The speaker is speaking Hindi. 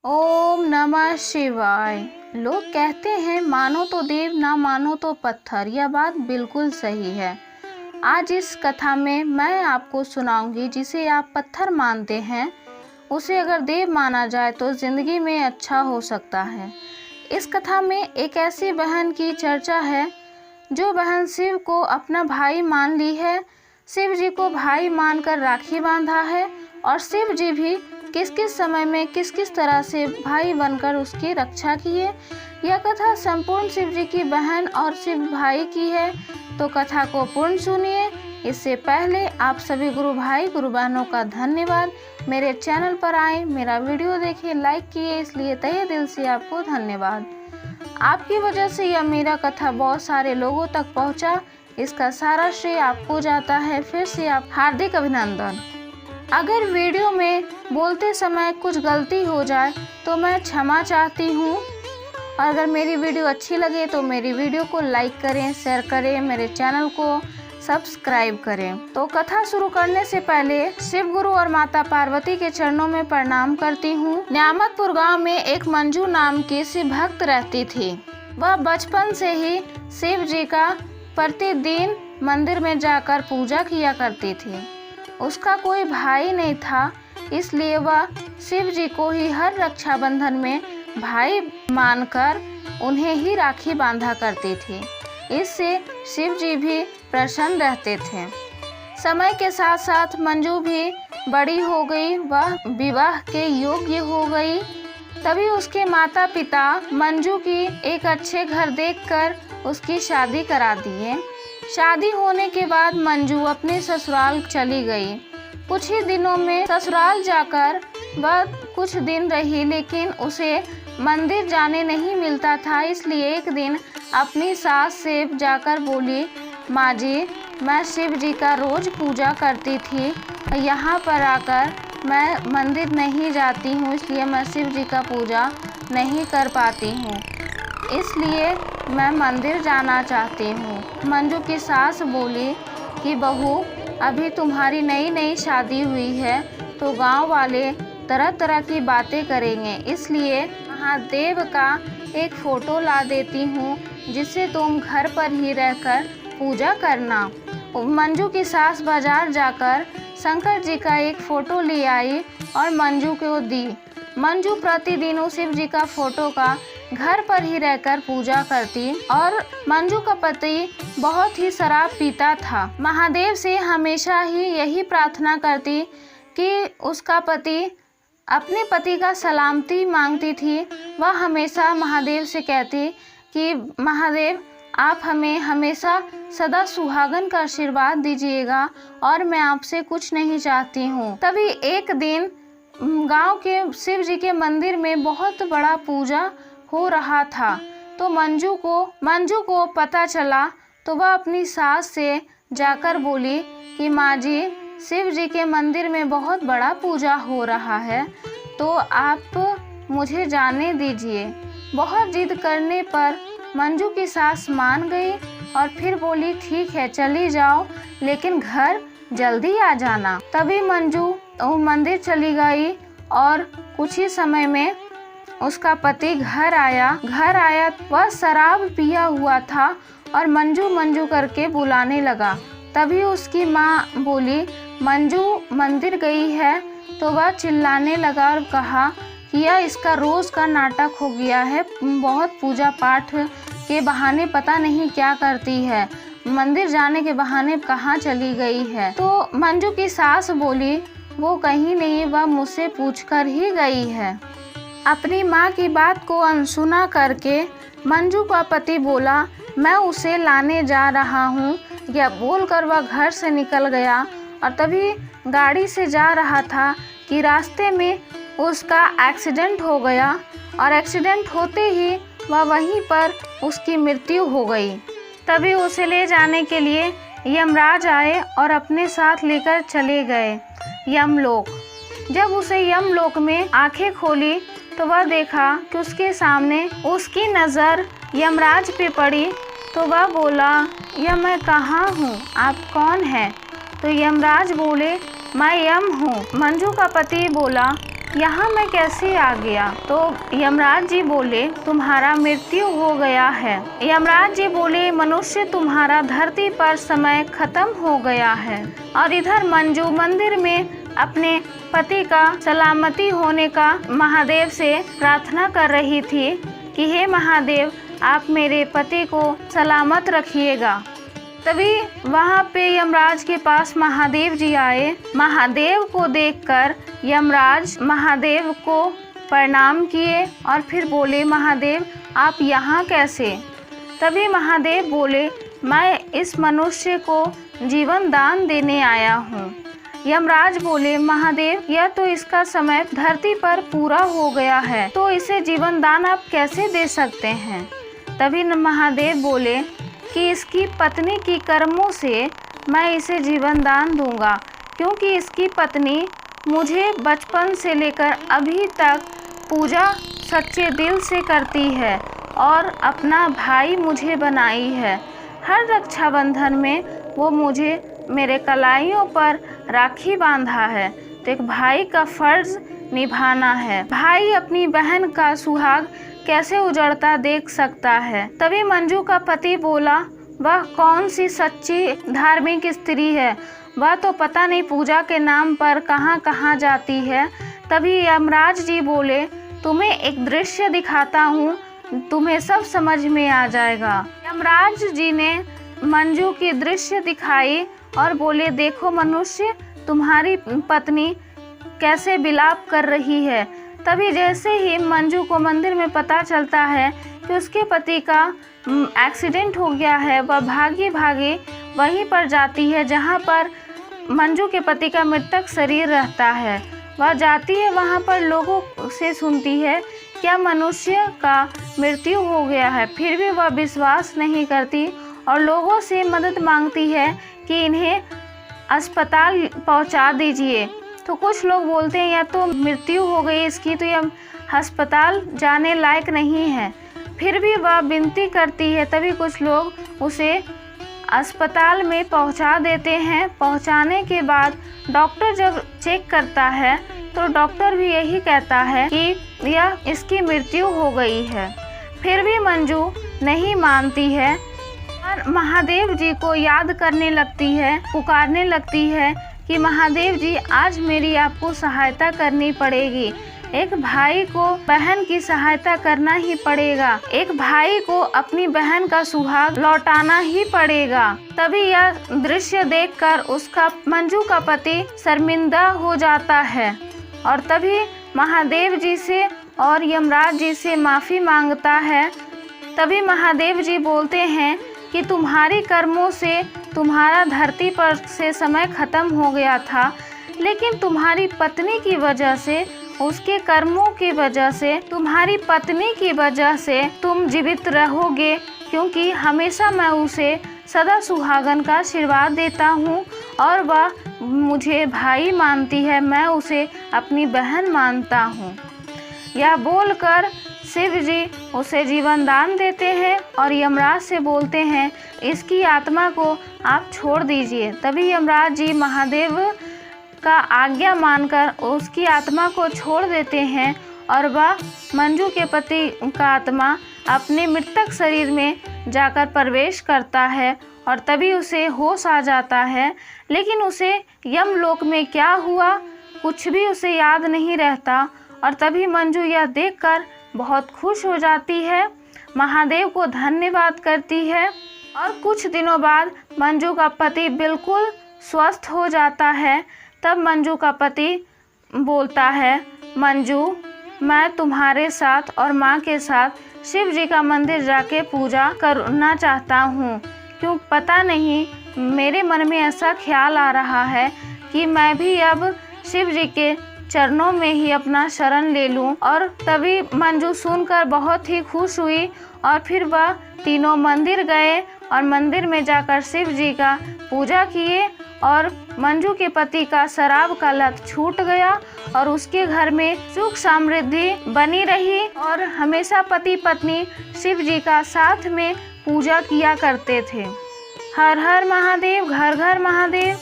ओम नमः शिवाय। लोग कहते हैं मानो तो देव ना मानो तो पत्थर। यह बात बिल्कुल सही है। आज इस कथा में मैं आपको सुनाऊंगी जिसे आप पत्थर मानते हैं उसे अगर देव माना जाए तो ज़िंदगी में अच्छा हो सकता है। इस कथा में एक ऐसी बहन की चर्चा है जो बहन शिव को अपना भाई मान ली है, शिव जी को भाई मानकर राखी बांधा है और शिव जी भी किस किस समय में किस किस तरह से भाई बनकर उसकी रक्षा किए। यह कथा संपूर्ण शिव जी की बहन और शिव भाई की है, तो कथा को पूर्ण सुनिए। इससे पहले आप सभी गुरु भाई गुरु बहनों का धन्यवाद। मेरे चैनल पर आए, मेरा वीडियो देखे, लाइक किए, इसलिए तहे दिल से आपको धन्यवाद। आपकी वजह से यह मेरा कथा बहुत सारे लोगों तक पहुंचा, इसका सारा श्रेय आपको जाता है। फिर से आप हार्दिक अभिनंदन। अगर वीडियो में बोलते समय कुछ गलती हो जाए तो मैं क्षमा चाहती हूँ। और अगर मेरी वीडियो अच्छी लगे तो मेरी वीडियो को लाइक करें, शेयर करें, मेरे चैनल को सब्सक्राइब करें। तो कथा शुरू करने से पहले शिव गुरु और माता पार्वती के चरणों में प्रणाम करती हूँ। न्यामतपुर गांव में एक मंजू नाम की शिव भक्त रहती थी। वह बचपन से ही शिव जी का प्रतिदिन मंदिर में जाकर पूजा किया करती थी। उसका कोई भाई नहीं था, इसलिए वह शिव जी को ही हर रक्षाबंधन में भाई मानकर उन्हें ही राखी बांधा करती थी। इससे शिव जी भी प्रसन्न रहते थे। समय के साथ साथ मंजू भी बड़ी हो गई, वह विवाह के योग्य हो गई। तभी उसके माता पिता मंजू की एक अच्छे घर देखकर उसकी शादी करा दिए। शादी होने के बाद मंजू अपने ससुराल चली गई। कुछ ही दिनों में ससुराल जाकर वह कुछ दिन रही, लेकिन उसे मंदिर जाने नहीं मिलता था। इसलिए एक दिन अपनी सास से जाकर बोली, माँ जी, मैं शिव जी का रोज़ पूजा करती थी, यहाँ पर आकर मैं मंदिर नहीं जाती हूँ, इसलिए मैं शिव जी का पूजा नहीं कर पाती हूँ, इसलिए मैं मंदिर जाना चाहती हूँ। मंजू की सास बोली कि बहू, अभी तुम्हारी नई नई शादी हुई है तो गांव वाले तरह तरह की बातें करेंगे, इसलिए महादेव का एक फ़ोटो ला देती हूँ जिसे तुम घर पर ही रहकर पूजा करना। मंजू की सास बाजार जाकर शंकर जी का एक फ़ोटो ले आई और मंजू को दी। मंजू प्रतिदिन उस शिव जी का फ़ोटो का घर पर ही रहकर पूजा करती और मंजू का पति बहुत ही शराब पीता था। महादेव से हमेशा ही यही प्रार्थना करती कि उसका पति अपने पति का सलामती मांगती थी। वह हमेशा महादेव से कहती कि महादेव, आप हमें हमेशा सदा सुहागन का आशीर्वाद दीजिएगा और मैं आपसे कुछ नहीं चाहती हूँ। तभी एक दिन गांव के शिव जी के मंदिर में बहुत बड़ा पूजा हो रहा था, तो मंजू को पता चला, तो वह अपनी सास से जाकर बोली कि माँ जी, शिव जी के मंदिर में बहुत बड़ा पूजा हो रहा है, तो आप मुझे जाने दीजिए। बहुत जिद करने पर मंजू की सास मान गई और फिर बोली, ठीक है चली जाओ, लेकिन घर जल्दी आ जाना। तभी मंजू मंदिर चली गई और कुछ ही समय में उसका पति घर आया। वह शराब पिया हुआ था और मंजू मंजू करके बुलाने लगा। तभी उसकी माँ बोली, मंजू मंदिर गई है, तो वह चिल्लाने लगा और कहा कि यह इसका रोज़ का नाटक हो गया है, बहुत पूजा पाठ के बहाने पता नहीं क्या करती है, मंदिर जाने के बहाने कहाँ चली गई है। तो मंजू की सास बोली, वो कहीं नहीं, वह मुझसे पूछकर ही गई है। अपनी माँ की बात को अनसुना करके मंजू का पति बोला, मैं उसे लाने जा रहा हूँ, यह बोलकर वह घर से निकल गया। और तभी गाड़ी से जा रहा था कि रास्ते में उसका एक्सीडेंट हो गया और एक्सीडेंट होते ही वह वहीं पर उसकी मृत्यु हो गई। तभी उसे ले जाने के लिए यमराज आए और अपने साथ लेकर चले गए यमलोक। जब उसे यमलोक में आंखें खोली तो वह देखा कि उसके सामने उसकी नज़र यमराज पे पड़ी। तो वह बोला, यह मैं कहाँ हूँ, आप कौन हैं? तो यमराज बोले, मैं यम हूँ। मंजू का पति बोला, यहाँ मैं कैसे आ गया? तो यमराज जी बोले, तुम्हारा मृत्यु हो गया है। यमराज जी बोले, मनुष्य तुम्हारा धरती पर समय खत्म हो गया है। और इधर मंजू मंदिर में अपने पति का सलामती होने का महादेव से प्रार्थना कर रही थी कि हे महादेव, आप मेरे पति को सलामत रखिएगा। तभी वहाँ पे यमराज के पास महादेव जी आए। महादेव को देखकर यमराज महादेव को प्रणाम किए और फिर बोले, महादेव आप यहाँ कैसे? तभी महादेव बोले, मैं इस मनुष्य को जीवन दान देने आया हूँ। यमराज बोले, महादेव यह तो इसका समय धरती पर पूरा हो गया है, तो इसे जीवन दान आप कैसे दे सकते हैं? तभी महादेव बोले कि इसकी पत्नी की कर्मों से मैं इसे जीवन दान दूंगा, क्योंकि इसकी पत्नी मुझे बचपन से लेकर अभी तक पूजा सच्चे दिल से करती है और अपना भाई मुझे बनाई है। हर रक्षाबंधन में वो मुझे मेरे कलाइयों पर राखी बांधा है, तो एक भाई का फर्ज निभाना है। भाई अपनी बहन का सुहाग कैसे उजड़ता देख सकता है। तभी मंजू का पति बोला, वह कौन सी सच्ची धार्मिक स्त्री है, वह तो पता नहीं पूजा के नाम पर कहाँ कहाँ जाती है। तभी यमराज जी बोले, तुम्हें एक दृश्य दिखाता हूँ, तुम्हें सब समझ में आ जाएगा। यमराज जी ने मंजू की दृश्य दिखाई और बोले, देखो मनुष्य, तुम्हारी पत्नी कैसे विलाप कर रही है। तभी जैसे ही मंजू को मंदिर में पता चलता है कि उसके पति का एक्सीडेंट हो गया है, वह भागी भागी वहीं पर जाती है जहां पर मंजू के पति का मृतक शरीर रहता है। वह जाती है, वहां पर लोगों से सुनती है क्या मनुष्य का मृत्यु हो गया है, फिर भी वह विश्वास नहीं करती और लोगों से मदद मांगती है कि इन्हें अस्पताल पहुंचा दीजिए। तो कुछ लोग बोलते हैं या तो मृत्यु हो गई इसकी, तो यह अस्पताल जाने लायक नहीं है। फिर भी वह विनती करती है। तभी कुछ लोग उसे अस्पताल में पहुंचा देते हैं। पहुंचाने के बाद डॉक्टर जब चेक करता है तो डॉक्टर भी यही कहता है कि यह इसकी मृत्यु हो गई है। फिर भी मंजू नहीं मानती है और महादेव जी को याद करने लगती है, पुकारने लगती है कि महादेव जी, आज मेरी आपको सहायता करनी पड़ेगी। एक भाई को बहन की सहायता करना ही पड़ेगा, एक भाई को अपनी बहन का सुहाग लौटाना ही पड़ेगा। तभी यह दृश्य देखकर उसका मंजू का पति शर्मिंदा हो जाता है और तभी महादेव जी से और यमराज जी से माफ़ी मांगता है। तभी महादेव जी बोलते हैं कि तुम्हारी कर्मों से तुम्हारा धरती पर से समय खत्म हो गया था, लेकिन तुम्हारी पत्नी की वजह से, उसके कर्मों की वजह से, तुम्हारी पत्नी की वजह से तुम जीवित रहोगे, क्योंकि हमेशा मैं उसे सदा सुहागन का आशीर्वाद देता हूँ और वह मुझे भाई मानती है, मैं उसे अपनी बहन मानता हूँ। यह बोलकर शिव जी उसे जीवन दान देते हैं और यमराज से बोलते हैं, इसकी आत्मा को आप छोड़ दीजिए। तभी यमराज जी महादेव का आज्ञा मानकर उसकी आत्मा को छोड़ देते हैं और वह मंजू के पति का आत्मा अपने मृतक शरीर में जाकर प्रवेश करता है और तभी उसे होश आ जाता है। लेकिन उसे यमलोक में क्या हुआ कुछ भी उसे याद नहीं रहता और तभी मंजू यह देखकर बहुत खुश हो जाती है, महादेव को धन्यवाद करती है और कुछ दिनों बाद मंजू का पति बिल्कुल स्वस्थ हो जाता है। तब मंजू का पति बोलता है, मंजू, मैं तुम्हारे साथ और माँ के साथ शिव जी का मंदिर जाके पूजा करना चाहता हूँ, क्यों पता नहीं मेरे मन में ऐसा ख्याल आ रहा है कि मैं भी अब शिव जी के चरणों में ही अपना शरण ले लूं। और तभी मंजू सुनकर बहुत ही खुश हुई और फिर वह तीनों मंदिर गए और मंदिर में जाकर शिव जी का पूजा किए और मंजू के पति का शराब का लत छूट गया और उसके घर में सुख समृद्धि बनी रही और हमेशा पति पत्नी शिव जी का साथ में पूजा किया करते थे। हर हर महादेव, घर घर महादेव।